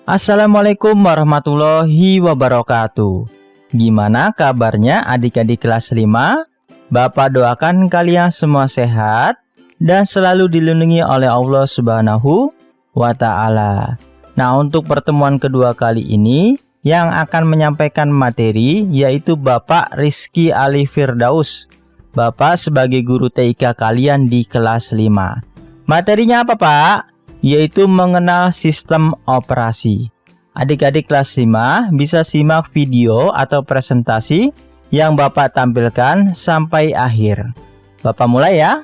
Assalamualaikum warahmatullahi wabarakatuh. Gimana kabarnya adik-adik kelas 5? Bapak doakan kalian semua sehat dan selalu dilindungi oleh Allah Subhanahu wa Ta'ala. Nah, untuk pertemuan kedua kali ini yang akan menyampaikan materi yaitu Bapak Rizky Ali Firdaus. Bapak sebagai guru TIK kalian di kelas 5. Materinya apa, Pak? Yaitu mengenal sistem operasi. Adik-adik kelas 5 bisa simak video atau presentasi yang Bapak tampilkan sampai akhir. Bapak mulai ya.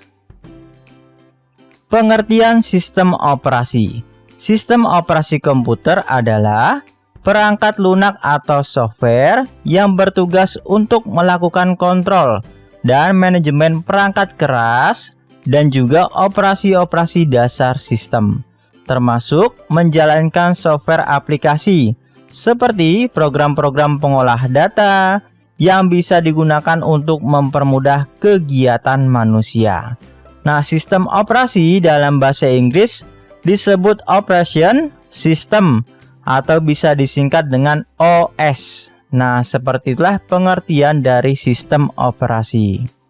Pengertian sistem operasi. Sistem operasi komputer adalah perangkat lunak atau software yang bertugas untuk melakukan kontrol dan manajemen perangkat keras dan juga operasi-operasi dasar sistem, termasuk menjalankan software aplikasi seperti program-program pengolah data yang bisa digunakan untuk mempermudah kegiatan manusia. Nah, sistem operasi dalam bahasa Inggris disebut operation system atau bisa disingkat dengan OS. Nah, seperti itulah pengertian dari sistem operasi.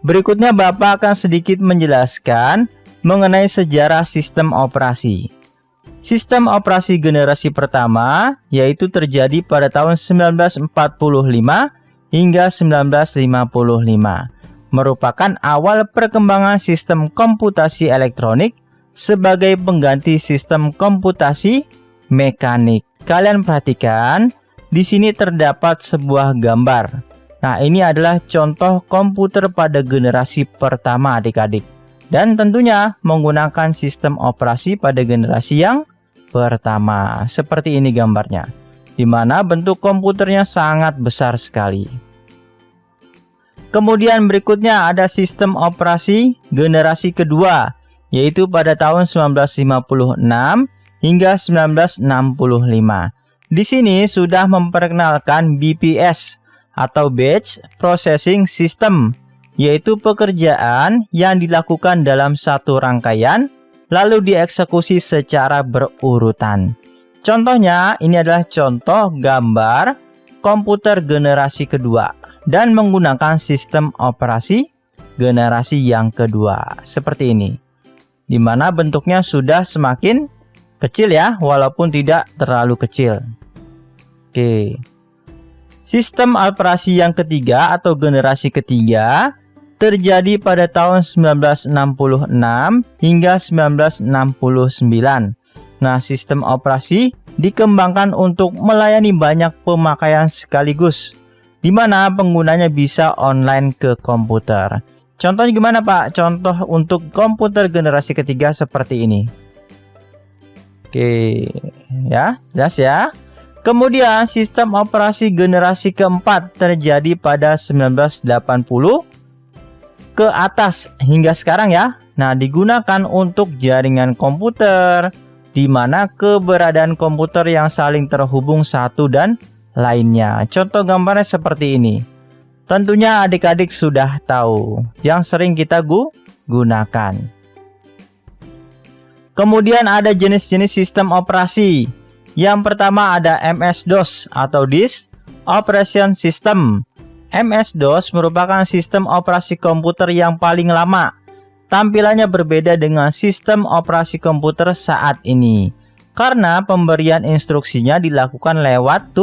Berikutnya Bapak akan sedikit menjelaskan mengenai sejarah sistem operasi. Sistem operasi generasi pertama yaitu terjadi pada tahun 1945 hingga 1955. Merupakan awal perkembangan sistem komputasi elektronik sebagai pengganti sistem komputasi mekanik. Kalian perhatikan, di sini terdapat sebuah gambar. Nah, ini adalah contoh komputer pada generasi pertama adik-adik. Dan tentunya menggunakan sistem operasi pada generasi yang pertama. Seperti ini gambarnya. Di mana bentuk komputernya sangat besar sekali. Kemudian berikutnya ada sistem operasi generasi kedua. Yaitu pada tahun 1956 hingga 1965. Di sini sudah memperkenalkan BPS atau Batch Processing System, yaitu pekerjaan yang dilakukan dalam satu rangkaian lalu dieksekusi secara berurutan. Contohnya, ini adalah contoh gambar komputer generasi kedua dan menggunakan sistem operasi generasi yang kedua. Seperti ini, di mana bentuknya sudah semakin kecil ya, walaupun tidak terlalu kecil. Oke. Sistem operasi yang ketiga atau generasi ketiga terjadi pada tahun 1966 hingga 1969. Nah, sistem operasi dikembangkan untuk melayani banyak pemakaian sekaligus, di mana penggunanya bisa online ke komputer. Contohnya gimana, Pak? Contoh untuk komputer generasi ketiga seperti ini. Oke, ya, jelas ya. Kemudian sistem operasi generasi keempat terjadi pada 1980 ke atas hingga sekarang ya. Nah, digunakan untuk jaringan komputer, di mana keberadaan komputer yang saling terhubung satu dan lainnya. Contoh gambarnya seperti ini. Tentunya adik-adik sudah tahu yang sering kita gunakan. Kemudian ada jenis-jenis sistem operasi. Yang pertama ada MS-DOS atau Disk Operation System. MS-DOS merupakan sistem operasi komputer yang paling lama. Tampilannya berbeda dengan sistem operasi komputer saat ini, karena pemberian instruksinya dilakukan lewat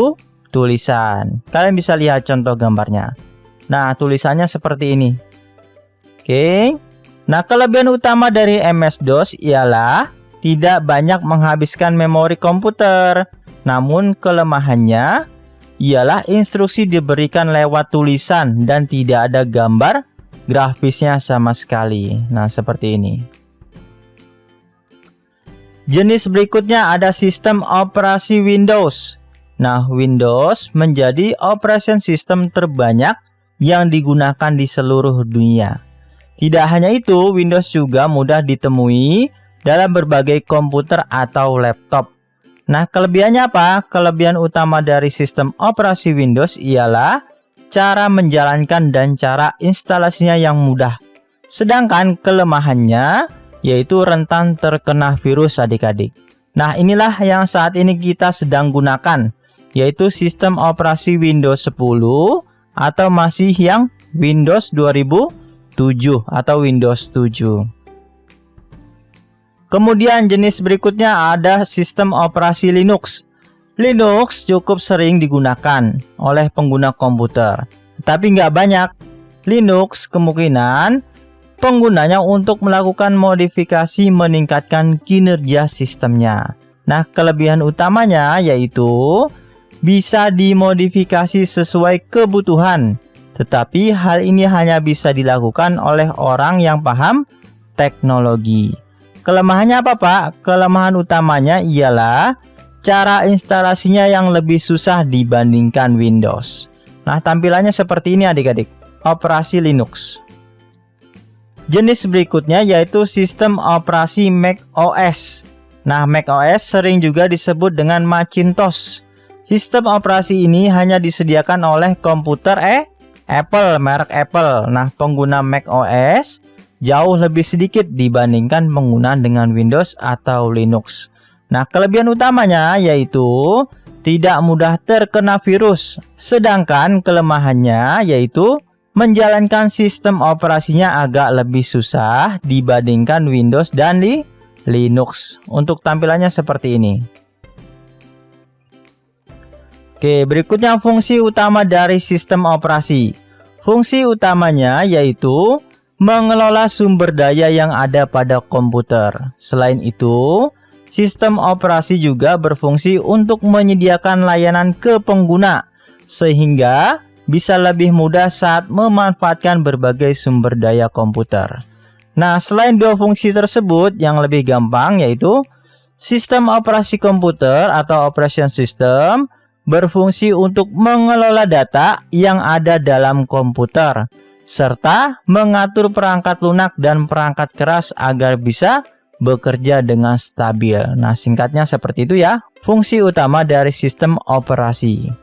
tulisan. Kalian bisa lihat contoh gambarnya. Nah, tulisannya seperti ini. Oke. Nah, kelebihan utama dari MS-DOS ialah tidak banyak menghabiskan memori komputer. Namun kelemahannya ialah instruksi diberikan lewat tulisan dan tidak ada gambar grafisnya sama sekali. Nah, seperti ini. Jenis berikutnya ada sistem operasi Windows. Nah, Windows menjadi operation system terbanyak yang digunakan di seluruh dunia. Tidak hanya itu, Windows juga mudah ditemui dalam berbagai komputer atau laptop. Nah, kelebihannya apa? Kelebihan utama dari sistem operasi Windows ialah cara menjalankan dan cara instalasinya yang mudah. Sedangkan kelemahannya yaitu rentan terkena virus adik-adik. Nah, inilah yang saat ini kita sedang gunakan, yaitu sistem operasi Windows 10 atau masih yang Windows 2007 atau Windows 7. Kemudian jenis berikutnya ada sistem operasi Linux. Linux cukup sering digunakan oleh pengguna komputer, tapi nggak banyak. Linux kemungkinan penggunanya untuk melakukan modifikasi meningkatkan kinerja sistemnya. Nah, kelebihan utamanya yaitu bisa dimodifikasi sesuai kebutuhan, tetapi hal ini hanya bisa dilakukan oleh orang yang paham teknologi. Kelemahannya apa, Pak? Kelemahan utamanya ialah cara instalasinya yang lebih susah dibandingkan Windows. Nah, tampilannya seperti ini adik-adik, operasi Linux. Jenis berikutnya yaitu sistem operasi macOS. Nah, macOS sering juga disebut dengan Macintosh. Sistem operasi ini hanya disediakan oleh komputer Apple, merek Apple. Nah, pengguna macOS jauh lebih sedikit dibandingkan penggunaan dengan Windows atau Linux. Nah, kelebihan utamanya yaitu tidak mudah terkena virus, sedangkan kelemahannya yaitu menjalankan sistem operasinya agak lebih susah dibandingkan Windows dan Linux. Untuk tampilannya seperti ini. Oke, berikutnya fungsi utama dari sistem operasi. Fungsi utamanya yaitu mengelola sumber daya yang ada pada komputer. Selain itu, sistem operasi juga berfungsi untuk menyediakan layanan ke pengguna, sehingga bisa lebih mudah saat memanfaatkan berbagai sumber daya komputer. Nah, selain dua fungsi tersebut, yang lebih gampang yaitu sistem operasi komputer atau operation system berfungsi untuk mengelola data yang ada dalam komputer, serta mengatur perangkat lunak dan perangkat keras agar bisa bekerja dengan stabil. Nah, singkatnya seperti itu ya, fungsi utama dari sistem operasi.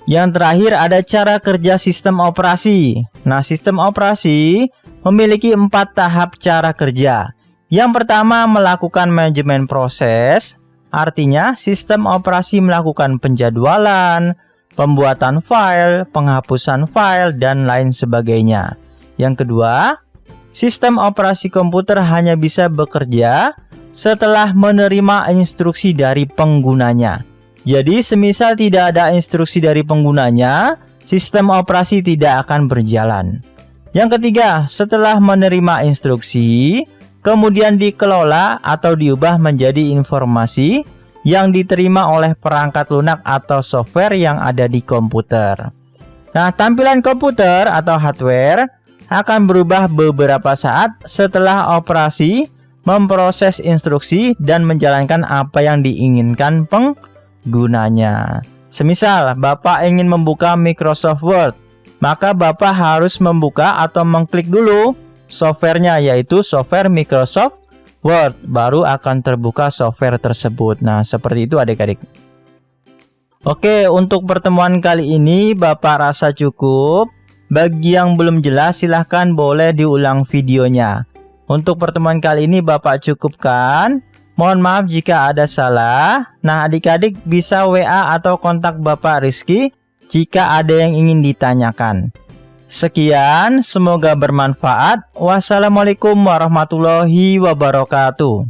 Yang terakhir ada cara kerja sistem operasi. Nah, sistem operasi memiliki 4 tahap cara kerja. Yang pertama, melakukan manajemen proses. Artinya, sistem operasi melakukan penjadwalan, pembuatan file, penghapusan file, dan lain sebagainya. Yang kedua, sistem operasi komputer hanya bisa bekerja setelah menerima instruksi dari penggunanya. Jadi, semisal tidak ada instruksi dari penggunanya, sistem operasi tidak akan berjalan. Yang ketiga, setelah menerima instruksi, kemudian dikelola atau diubah menjadi informasi yang diterima oleh perangkat lunak atau software yang ada di komputer. Nah, tampilan komputer atau hardware akan berubah beberapa saat setelah operasi memproses instruksi dan menjalankan apa yang diinginkan penggunanya. Semisal Bapak ingin membuka Microsoft Word, maka Bapak harus membuka atau mengklik dulu softwarenya, yaitu software Microsoft Word, baru akan terbuka software tersebut. Nah, seperti itu adik-adik. Oke, untuk pertemuan kali ini Bapak rasa cukup. Bagi yang belum jelas silahkan boleh diulang videonya. Untuk pertemuan kali ini Bapak cukupkan. Mohon maaf jika ada salah. Nah, adik-adik bisa WA atau kontak Bapak Rizky jika ada yang ingin ditanyakan. Sekian, semoga bermanfaat. Wassalamualaikum warahmatullahi wabarakatuh.